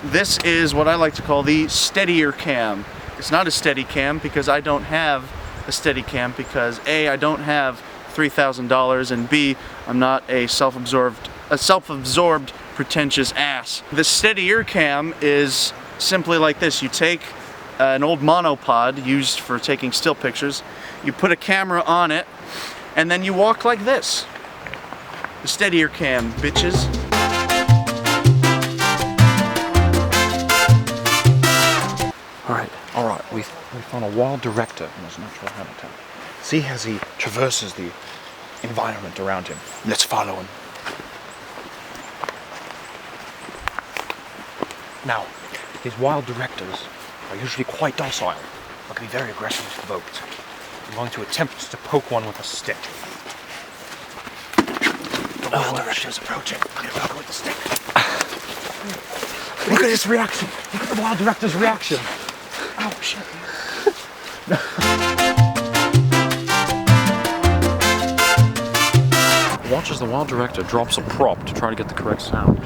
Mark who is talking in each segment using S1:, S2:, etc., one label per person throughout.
S1: This is what I like to call the steadier cam. It's not a steady cam because I don't have a steady cam because A, I don't have $3,000, and B, I'm not a self-absorbed pretentious ass. The steadier cam is simply like this. You take an old monopod used for taking still pictures, you put a camera on it, and then you walk like this. The steadier cam, bitches.
S2: Alright, we found a wild director in his natural habitat. See as he traverses the environment around him. Let's follow him. Now, these wild directors are usually quite docile, but can be very aggressive if provoked. I'm going to attempt to poke one with a stick. The wild director is approaching. I'm going to poke with the stick. Look at his reaction. Look at the wild director's reaction. Oh shit. Watch as the wild director drops a prop to try to get the correct sound.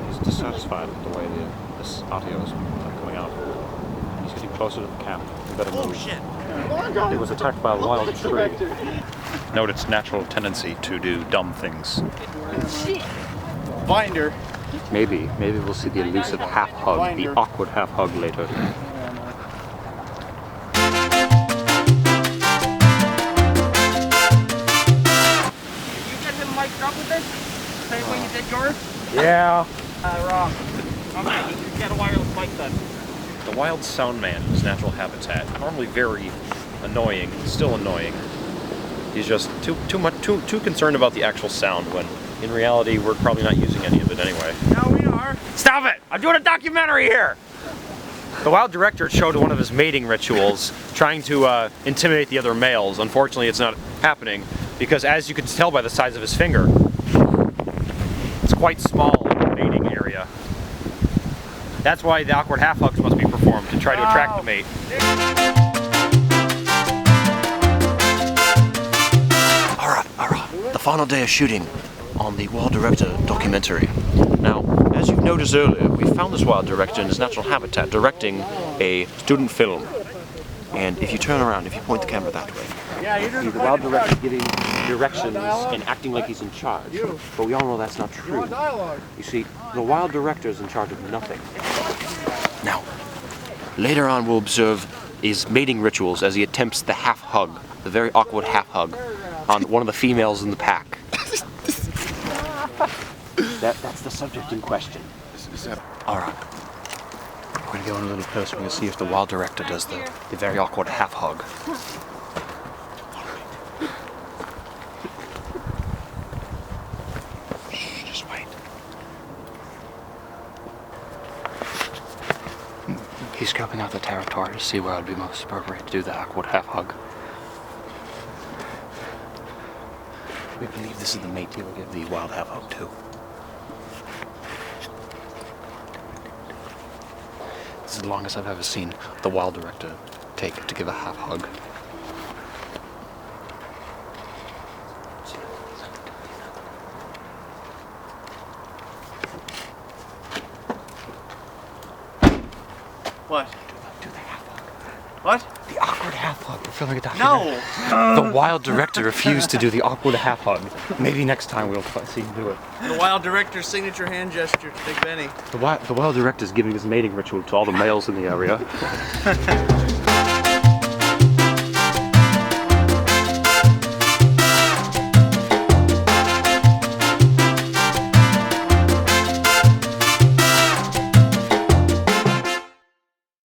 S2: He's dissatisfied with the way this audio is coming out. He's getting closer to the camp. We better move. Oh shit! It was attacked by a wild tree. Note its natural tendency to do dumb things.
S1: Shit! Binder.
S2: Maybe we'll see the elusive half-hug, the awkward half-hug later.
S3: Did you get him mic'd up with this? Same way you did yours?
S2: Yeah.
S3: Wrong. Okay, you can get a wireless mic then.
S2: The wild sound man in his natural habitat, normally very annoying, still annoying. He's just too concerned about the actual sound when in reality we're probably not using any of it anyway.
S3: Now we are.
S2: Stop it! I'm doing a documentary here! The wild director showed one of his mating rituals, trying to intimidate the other males. Unfortunately, it's not happening because, as you can tell by the size of his finger, it's quite small in the mating area. That's why the awkward half-hugs must be performed to try to attract the mate. Alright. The final day of shooting on the wild director documentary. Now, as you've noticed earlier, we found this wild director in his natural habitat directing a student film. And if you turn around, if you point the camera that way, see the wild director giving directions and acting like he's in charge. But we all know that's not true. You see, the wild director is in charge of nothing. Now, later on we'll observe his mating rituals as he attempts the half-hug, the very awkward half-hug, on one of the females in the pack. That's the subject in question. Alright. We're gonna go in a little closer and see if the wild director does the very awkward half-hug. Shh, just wait. He's scoping out the territory to see where it would be most appropriate to do the awkward half-hug. We believe this is the mate he will give the wild half-hug to. This is the longest I've ever seen the wild director take to give a half-hug.
S1: What?
S2: Do the half-hug.
S1: What?
S2: The awkward half-hug. We're filming a documentary. No! The wild director refused to do the awkward half-hug. Maybe next time we'll see him do it.
S1: The wild director's signature hand gesture to Big Benny.
S2: The wild director is giving his mating ritual to all the males in the area.